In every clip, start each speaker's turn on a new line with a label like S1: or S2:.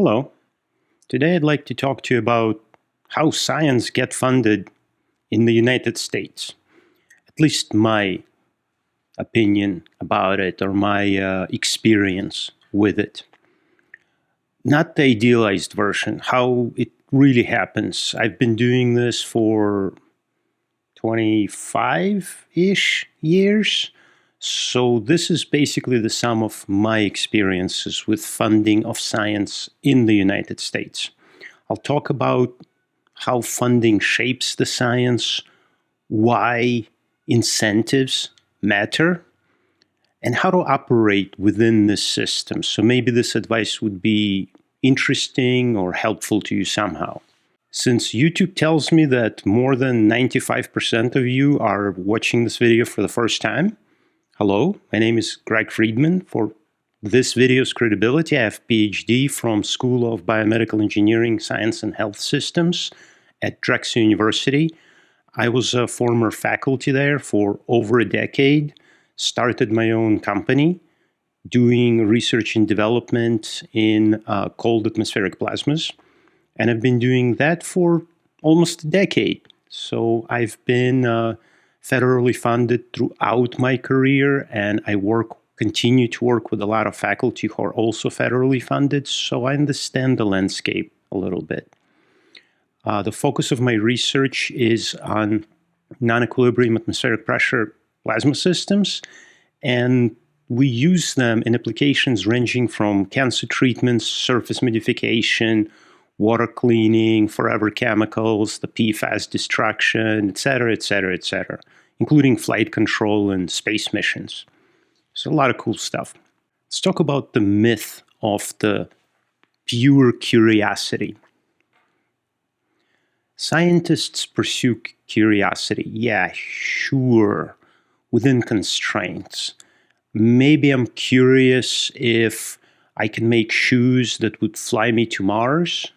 S1: Hello. Today I'd like to talk to you about how science gets funded in the United States. At least my opinion about it or my experience with it. Not the idealized version, how it really happens. I've been doing this for 25-ish years. So this is basically the sum of my experiences with funding of science in the United States. I'll talk about how funding shapes the science, why incentives matter, and how to operate within this system. So maybe this advice would be interesting or helpful to you somehow. Since YouTube tells me that more than 95% of you are watching this video for the first time, hello, my name is Greg Friedman. For this video's credibility, I have PhD from School of Biomedical Engineering, Science and Health Systems at Drexel University. I was a former faculty there for over a decade, started my own company doing research and development in cold atmospheric plasmas. And I've been doing that for almost a decade. So I've been federally funded throughout my career, and I continue to work with a lot of faculty who are also federally funded, so I understand the landscape a little bit. The focus of my research is on non-equilibrium atmospheric pressure plasma systems, and we use them in applications ranging from cancer treatments, surface modification, water cleaning, forever chemicals, the PFAS destruction, etc., including flight control and space missions. So a lot of cool stuff. Let's talk about the myth of the pure curiosity. Scientists pursue curiosity. Yeah, sure, within constraints. Maybe I'm curious if I can make shoes that would fly me to Mars.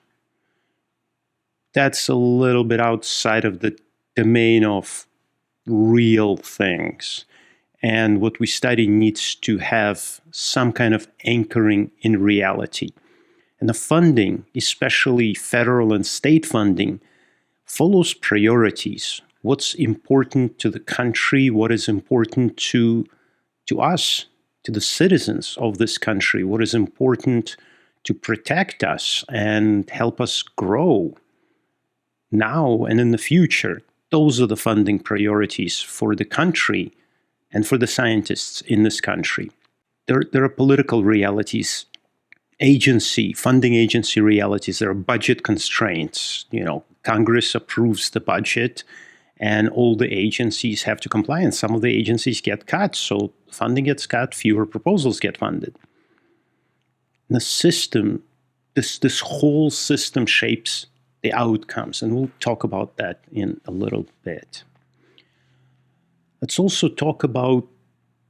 S1: That's a little bit outside of the domain of real things. And what we study needs to have some kind of anchoring in reality. And the funding, especially federal and state funding, follows priorities. What's important to the country, what is important to us, to the citizens of this country, what is important to protect us and help us grow now and in the future. Those are the funding priorities for the country and for the scientists in this country. There are political realities, funding agency realities. There are budget constraints. Congress approves the budget and all the agencies have to comply, and some of the agencies get cut, so funding gets cut, fewer proposals get funded. And the system, this whole system shapes the outcomes, and we'll talk about that in a little bit. Let's also talk about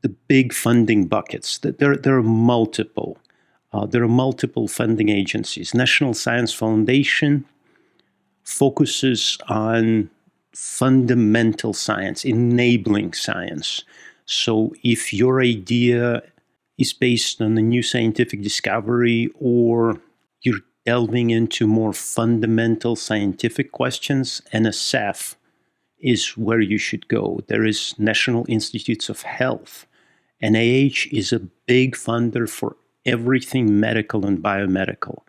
S1: the big funding buckets. There are multiple. There are multiple funding agencies. National Science Foundation focuses on fundamental science, enabling science. So if your idea is based on a new scientific discovery, or you're delving into more fundamental scientific questions, NSF is where you should go. There is National Institutes of Health. NIH is a big funder for everything medical and biomedical.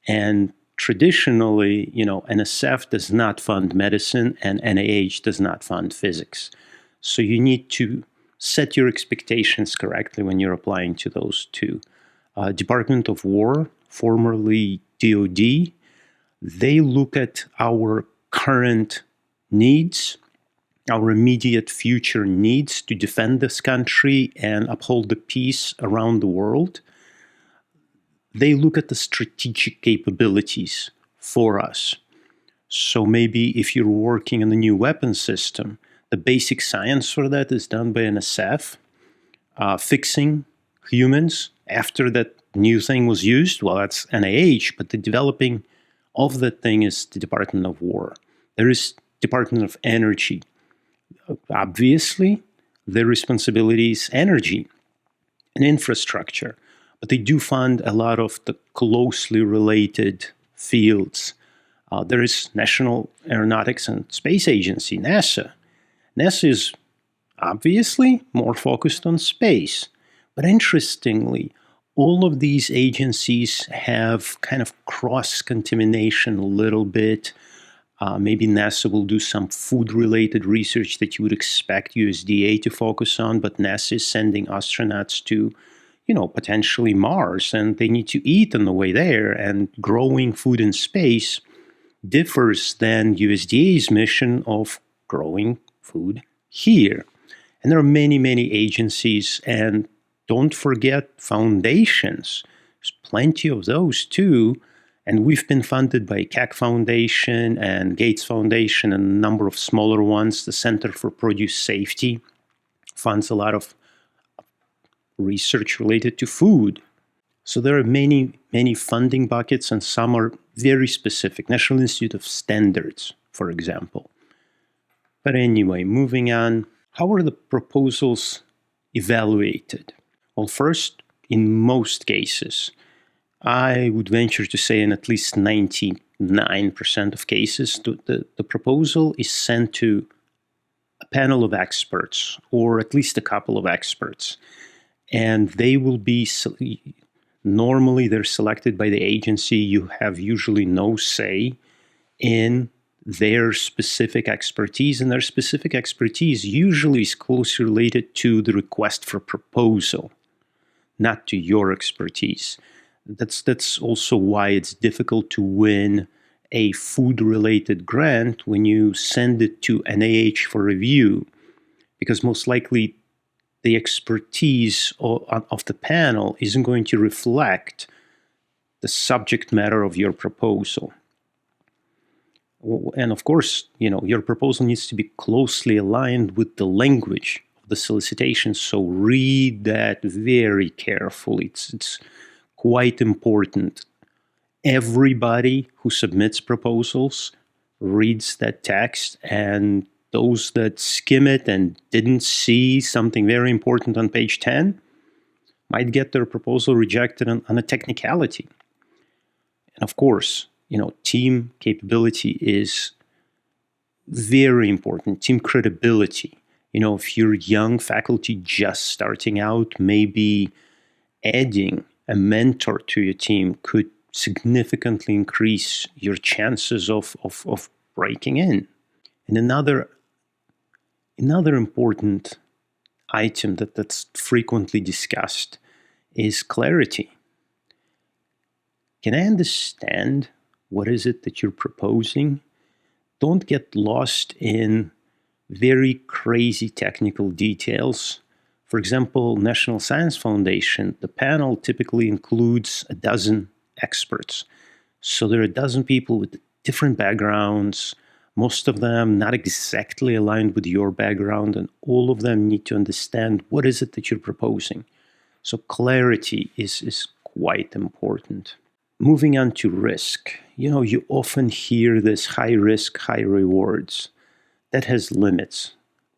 S1: And traditionally, NSF does not fund medicine and NIH does not fund physics. So you need to set your expectations correctly when you're applying to those two. Department of War, formerly DoD, they look at our current needs, our immediate future needs to defend this country and uphold the peace around the world. They look at the strategic capabilities for us. So maybe if you're working on a new weapon system, the basic science for that is done by NSF. Fixing humans after that new thing was used, well, that's NIH, but the developing of that thing is the Department of War. There is Department of Energy. Obviously, their responsibility is energy and infrastructure. but they do fund a lot of the closely related fields. There is National Aeronautics and Space Agency, NASA. NASA is obviously more focused on space, but interestingly, all of these agencies have kind of cross-contamination a little bit. Maybe NASA will do some food-related research that you would expect USDA to focus on, but NASA is sending astronauts to, potentially Mars, and they need to eat on the way there, and growing food in space differs than USDA's mission of growing food here. And there are many, many agencies, and don't forget foundations. There's plenty of those too. And we've been funded by CAC Foundation and Gates Foundation and a number of smaller ones. The Center for Produce Safety funds a lot of research related to food. So there are many, many funding buckets, and some are very specific. National Institute of Standards, for example. But anyway, moving on. How are the proposals evaluated? Well, first, in most cases, I would venture to say in at least 99% of cases, the proposal is sent to a panel of experts, or at least a couple of experts. And they will be, normally they're selected by the agency. You have usually no say in their specific expertise, and their specific expertise usually is closely related to the request for proposal, not to your expertise. That's also why it's difficult to win a food-related grant when you send it to NIH for review, because most likely the expertise of the panel isn't going to reflect the subject matter of your proposal. And of course, your proposal needs to be closely aligned with the language of the solicitation, so read that very carefully. It's quite important. Everybody who submits proposals reads that text, and those that skim it and didn't see something very important on page 10 might get their proposal rejected on a technicality. And of course, team capability is very important. Team credibility. If you're young faculty just starting out, maybe adding a mentor to your team could significantly increase your chances of breaking in. And another important item that's frequently discussed is clarity. Can I understand what is it that you're proposing? Don't get lost in very crazy technical details. For example, National Science Foundation, the panel typically includes a dozen experts. So there are a dozen people with different backgrounds, most of them not exactly aligned with your background, and all of them need to understand what is it that you're proposing. So clarity is quite important. Moving on to risk. You often hear this high risk, high rewards. That has limits.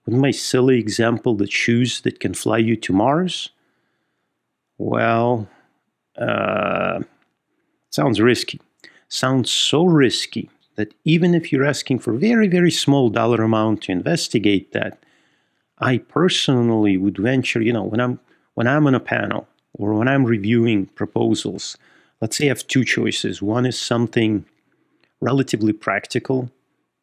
S1: With my silly example, the shoes that can fly you to Mars, well, sounds risky. Sounds so risky that even if you're asking for very, very small dollar amount to investigate that, I personally would venture, when I'm on a panel or when I'm reviewing proposals, let's say I have two choices. One is something relatively practical.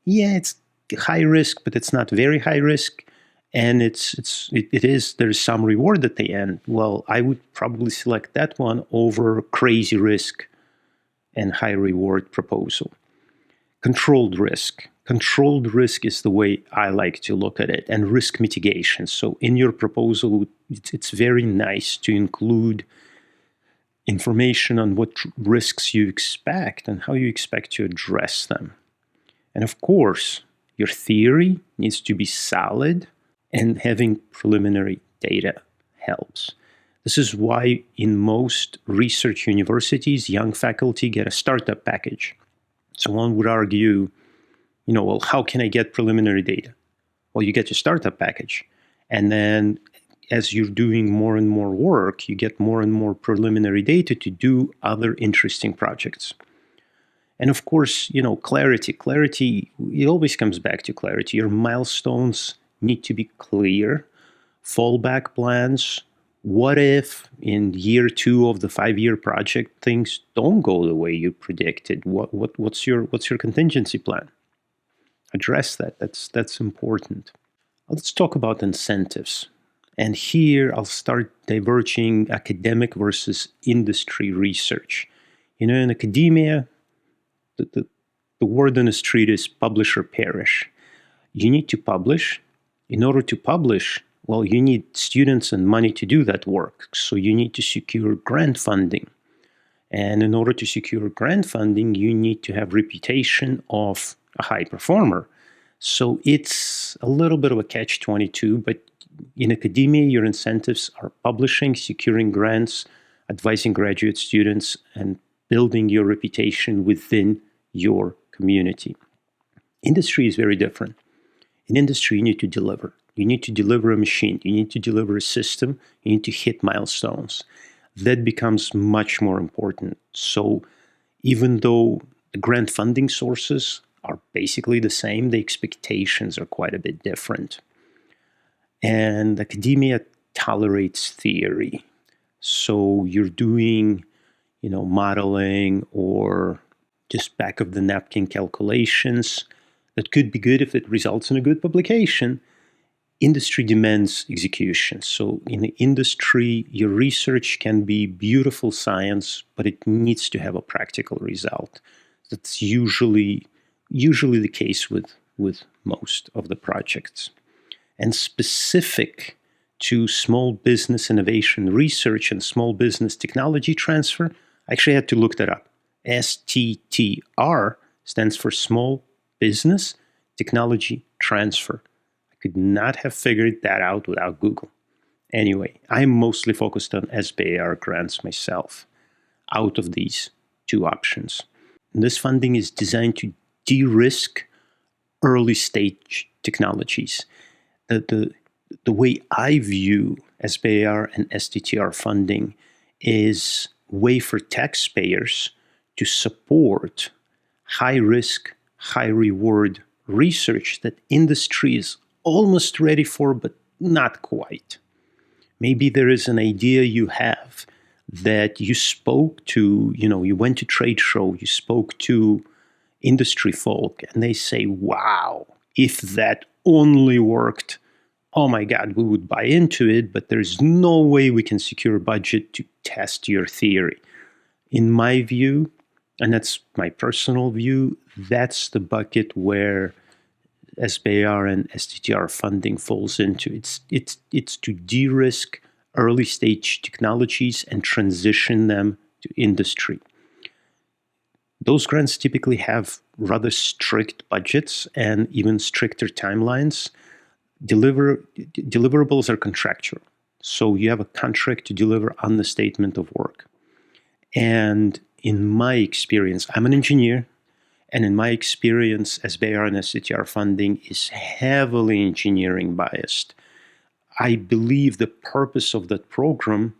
S1: Yeah, it's high risk, but it's not very high risk. And there's some reward at the end. Well, I would probably select that one over crazy risk and high reward proposal. Controlled risk. Controlled risk is the way I like to look at it, and risk mitigation. So in your proposal, it's very nice to include information on what risks you expect and how you expect to address them. And of course, your theory needs to be solid, and having preliminary data helps. This is why in most research universities, young faculty get a startup package. So one would argue, well, how can I get preliminary data? Well, you get your startup package. And then as you're doing more and more work, you get more and more preliminary data to do other interesting projects. And of course, clarity. Clarity, it always comes back to clarity. Your milestones need to be clear. Fallback plans. What if in year 2 of the 5-year project things don't go the way you predicted? What's your contingency plan? Address that. That's important. Let's talk about incentives. And here I'll start diverging academic versus industry research. In academia, the word on the street is publish or perish. You need to publish. In order to publish, well, you need students and money to do that work. So you need to secure grant funding. And in order to secure grant funding, you need to have reputation of a high performer. So it's a little bit of a catch-22, but in academia, your incentives are publishing, securing grants, advising graduate students, and building your reputation within your community. Industry is very different. In industry, you need to deliver. You need to deliver a machine. You need to deliver a system. You need to hit milestones. That becomes much more important. So even though the grant funding sources are basically the same, the expectations are quite a bit different. And academia tolerates theory. So you're doing, modeling or just back of the napkin calculations. That could be good if it results in a good publication. Industry demands execution. So in the industry, your research can be beautiful science, but it needs to have a practical result. That's usually the case with most of the projects. And specific to small business innovation research and small business technology transfer, I actually had to look that up. STTR stands for Small Business Technology Transfer. I could not have figured that out without Google. Anyway, I'm mostly focused on SBIR grants myself out of these two options. And this funding is designed to de-risk early stage technologies. The way I view SBIR and STTR funding is a way for taxpayers to support high-risk, high-reward research that industry is almost ready for, but not quite. Maybe there is an idea you have that you spoke to, you went to trade show, you spoke to industry folk, and they say, wow, if that only worked, oh my God, we would buy into it, but there's no way we can secure a budget to test your theory. In my view, and that's my personal view, that's the bucket where SBIR and STTR funding falls into. It's to de-risk early stage technologies and transition them to industry. Those grants typically have rather strict budgets and even stricter timelines. Deliverables are contractual. So you have a contract to deliver on the statement of work. And in my experience, I'm an engineer, and in my experience, SBIR and STTR funding is heavily engineering biased. I believe the purpose of that program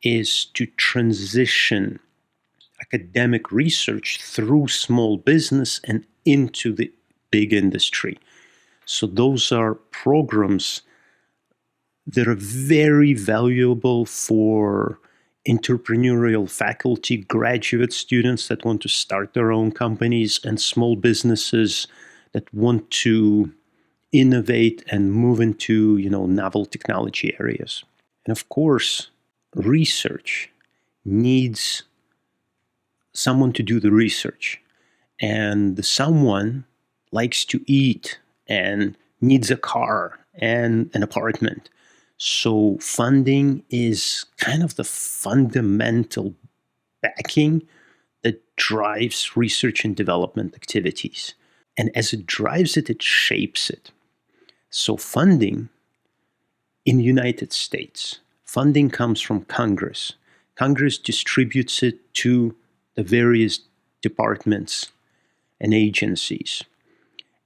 S1: is to transition academic research through small business and into the big industry. So those are programs that are very valuable for entrepreneurial faculty, graduate students that want to start their own companies, and small businesses that want to innovate and move into, novel technology areas. And of course, research needs someone to do the research. And the someone likes to eat and needs a car and an apartment. So funding is kind of the fundamental backing that drives research and development activities. And as it drives it, it shapes it. So funding in the United States, funding comes from Congress. Congress distributes it to the various departments and agencies.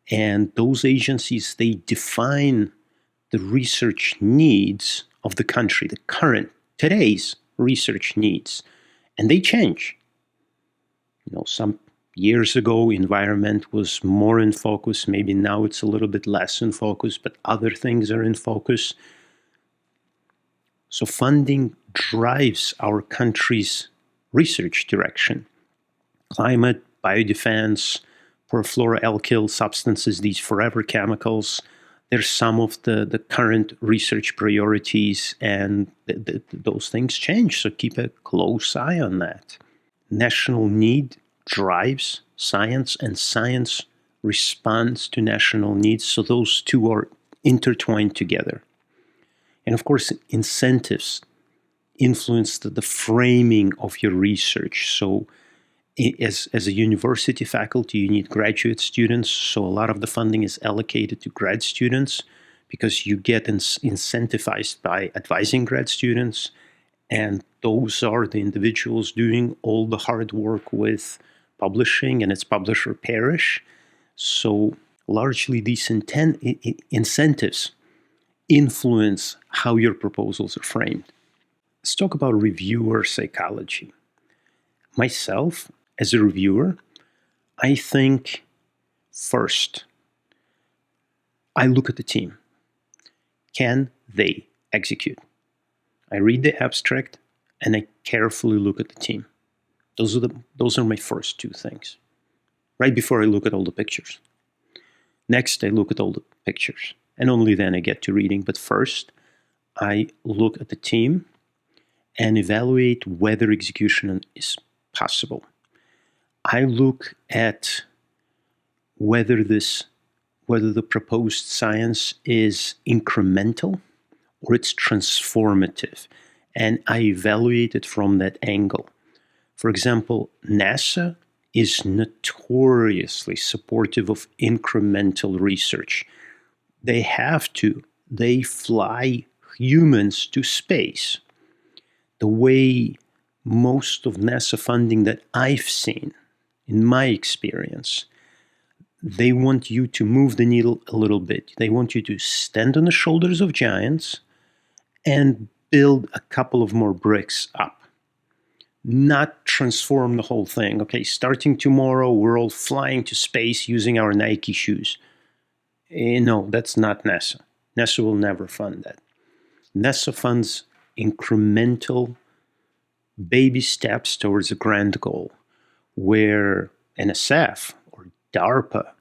S1: And those agencies, they define the research needs of the country, the current, today's research needs. And they change. Some years ago, environment was more in focus. Maybe now it's a little bit less in focus, but other things are in focus. So funding drives our country's research direction. Climate, biodefense, perfluoroalkyl substances, these forever chemicals, they're some of the current research priorities, and those things change. So keep a close eye on that. National need drives science, and science responds to national needs. So those two are intertwined together. And of course, incentives influence the framing of your research. So as a university faculty, you need graduate students. So a lot of the funding is allocated to grad students because you get incentivized by advising grad students. And those are the individuals doing all the hard work with publishing, and it's publisher perish. So largely these incentives influence how your proposals are framed. Let's talk about reviewer psychology. Myself, as a reviewer, I think first, I look at the team. Can they execute? I read the abstract and I carefully look at the team. Those are my first two things. Right before I look at all the pictures. Next, I look at all the pictures. And only then I get to reading. But first, I look at the team and evaluate whether execution is possible. I look at whether the proposed science is incremental or it's transformative, and I evaluate it from that angle. For example, NASA is notoriously supportive of incremental research. They have to. They fly humans to space. The way most of NASA funding that I've seen, in my experience, they want you to move the needle a little bit. They want you to stand on the shoulders of giants and build a couple of more bricks up. Not transform the whole thing. Okay, starting tomorrow, we're all flying to space using our Nike shoes. No, that's not NASA. NASA will never fund that. NASA funds incremental baby steps towards a grand goal, where NSF or DARPA,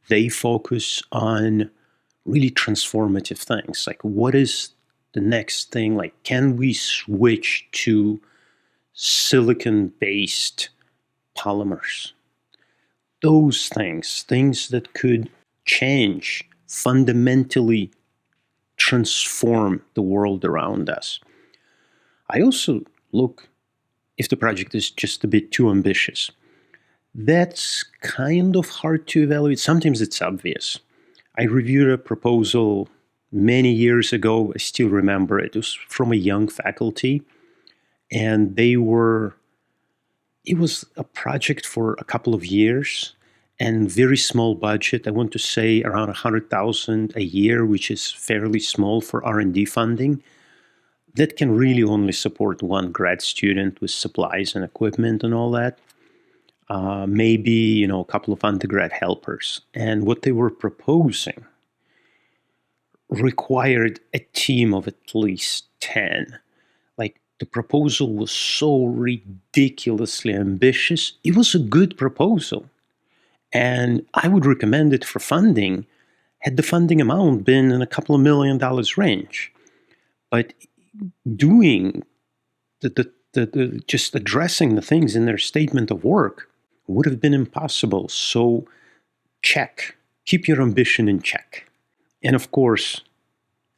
S1: they focus on really transformative things. Like, what is the next thing? Like, can we switch to silicon-based polymers? Those things that could change, fundamentally transform the world around us. I also look if the project is just a bit too ambitious. That's kind of hard to evaluate. Sometimes it's obvious. I reviewed a proposal many years ago. I still remember it. It was from a young faculty, and it was a project for a couple of years and very small budget. I want to say around $100,000 a year, which is fairly small for R&D funding. That can really only support one grad student with supplies and equipment and all that. Maybe, a couple of undergrad helpers. And what they were proposing required a team of at least 10. Like, the proposal was so ridiculously ambitious. It was a good proposal. And I would recommend it for funding had the funding amount been in a couple of $1 million range. But doing just addressing the things in their statement of work would have been impossible. So keep your ambition in check. And of course,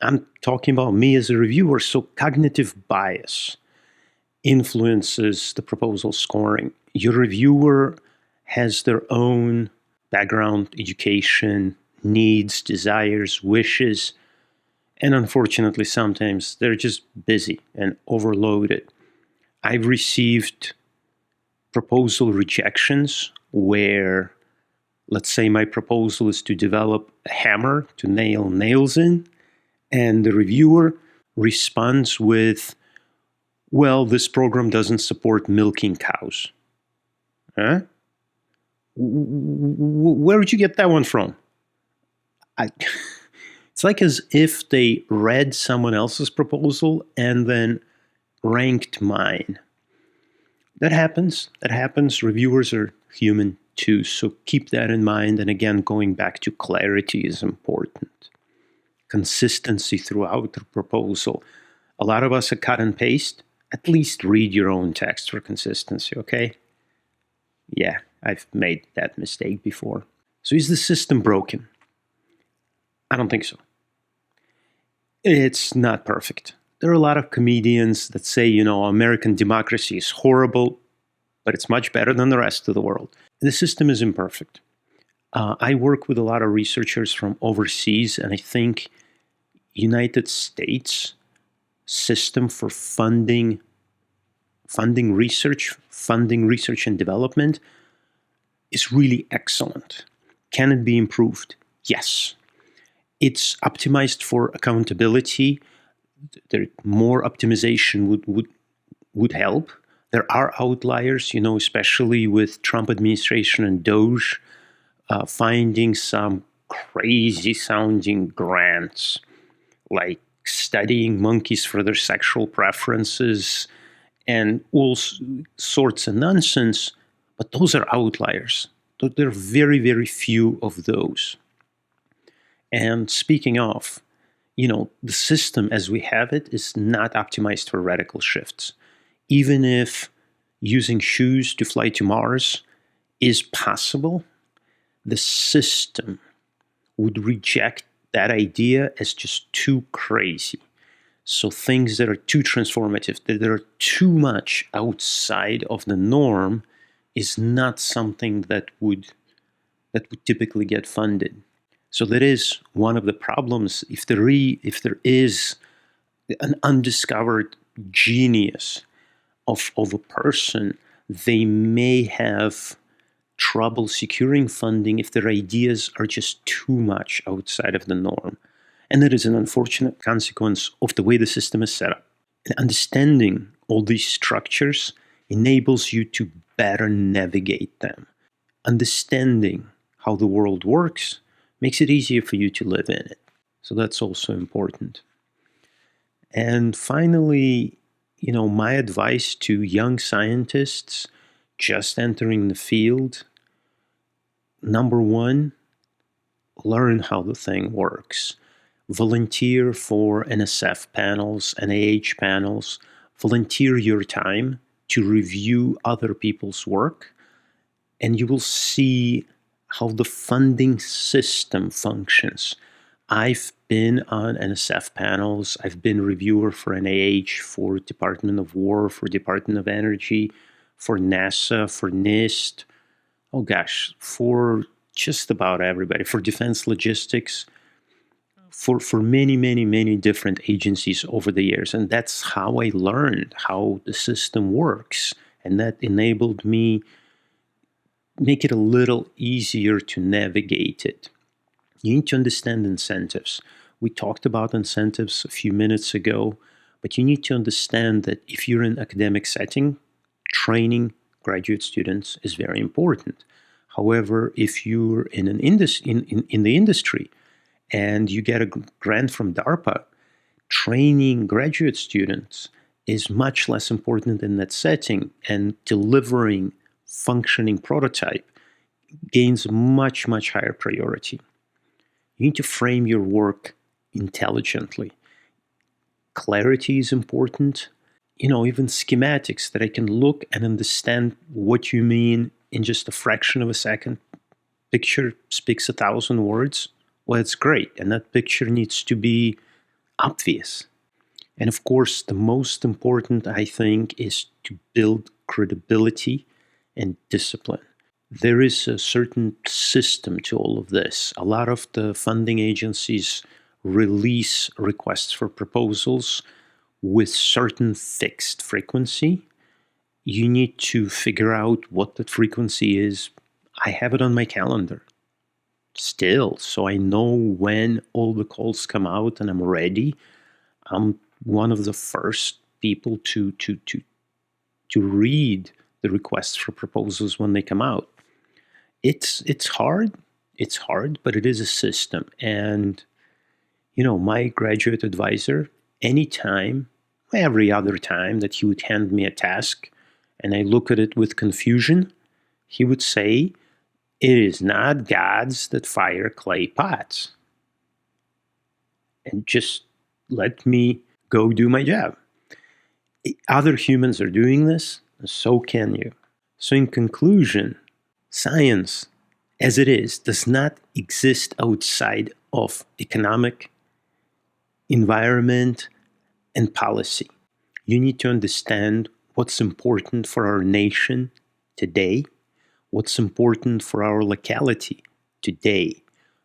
S1: I'm talking about me as a reviewer, so cognitive bias influences the proposal scoring. Your reviewer has their own background, education, needs, desires, wishes, and unfortunately, sometimes they're just busy and overloaded. I've received proposal rejections where, let's say my proposal is to develop a hammer to nail nails in, and the reviewer responds with, well, this program doesn't support milking cows. Huh? Where did you get that one from? It's like as if they read someone else's proposal and then ranked mine. That happens. Reviewers are human too, so keep that in mind. And again, going back to clarity is important. Consistency throughout the proposal. A lot of us are cut and paste. At least read your own text for consistency, okay? Yeah, I've made that mistake before. So is the system broken? I don't think so. It's not perfect. There are a lot of comedians that say, American democracy is horrible, but it's much better than the rest of the world. The system is imperfect. I work with a lot of researchers from overseas, and I think United States system for funding research and development is really excellent. Can it be improved? Yes. It's optimized for accountability. More optimization would help. There are outliers, especially with Trump administration and Doge, finding some crazy sounding grants, like studying monkeys for their sexual preferences and all sorts of nonsense. But those are outliers. There are very, very few of those. And speaking of, the system as we have it is not optimized for radical shifts. Even if using shoes to fly to Mars is possible, the system would reject that idea as just too crazy. So things that are too transformative, that are too much outside of the norm, is not something that would typically get funded. So that is one of the problems. If there is an undiscovered genius of a person, they may have trouble securing funding if their ideas are just too much outside of the norm. And that is an unfortunate consequence of the way the system is set up. And understanding all these structures enables you to better navigate them. Understanding how the world works makes it easier for you to live in it. So that's also important. And finally, my advice to young scientists just entering the field, number one, learn how the thing works. Volunteer for NSF panels, NIH panels. Volunteer your time to review other people's work, and you will see how the funding system functions. I've been on NSF panels. I've been reviewer for NIH, for Department of War, for Department of Energy, for NASA, for NIST. Oh gosh, for just about everybody, for Defense Logistics, for many, many, many different agencies over the years. And that's how I learned how the system works. And that enabled me make it a little easier to navigate it. You need to understand incentives. We talked about incentives a few minutes ago, but you need to understand that if you're in an academic setting, training graduate students is very important. However, if you're in in the industry and you get a grant from DARPA, training graduate students is much less important in that setting, and delivering functioning prototype gains much, much higher priority. You need to frame your work intelligently. Clarity is important. Even schematics, that I can look and understand what you mean in just a fraction of a second. Picture speaks 1,000 words. Well, it's great. And that picture needs to be obvious. And of course, the most important, I think, is to build credibility and discipline. There is a certain system to all of this. A lot of the funding agencies release requests for proposals with certain fixed frequency. You need to figure out what that frequency is. I have it on my calendar still, so I know when all the calls come out and I'm ready. I'm one of the first people to read the requests for proposals when they come out. It's hard. It's hard, but it is a system. And my graduate advisor, anytime, every other time that he would hand me a task and I look at it with confusion, he would say, "It is not gods that fire clay pots." And just let me go do my job. Other humans are doing this, and so can you. So in conclusion, science, as it is, does not exist outside of economic, environment, and policy. You need to understand what's important for our nation today, what's important for our locality today,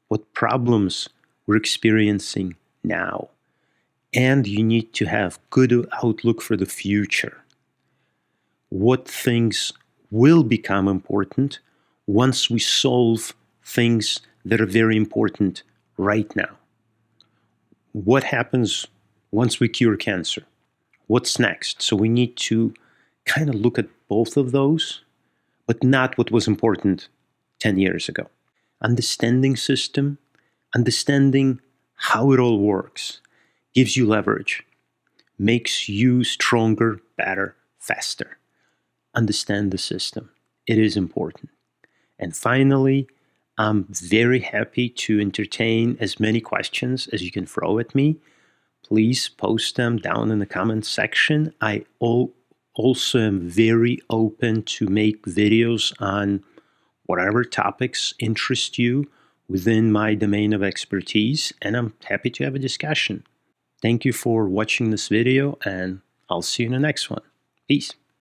S1: what problems we're experiencing now. And you need to have good outlook for the future. What things will become important once we solve things that are very important right now? What happens once we cure cancer? What's next? So we need to kind of look at both of those, but not what was important 10 years ago. Understanding system, understanding how it all works, gives you leverage, makes you stronger, better, faster. Understand the system. It is important. And finally, I'm very happy to entertain as many questions as you can throw at me. Please post them down in the comments section. I also am very open to make videos on whatever topics interest you within my domain of expertise, and I'm happy to have a discussion. Thank you for watching this video, and I'll see you in the next one. Peace.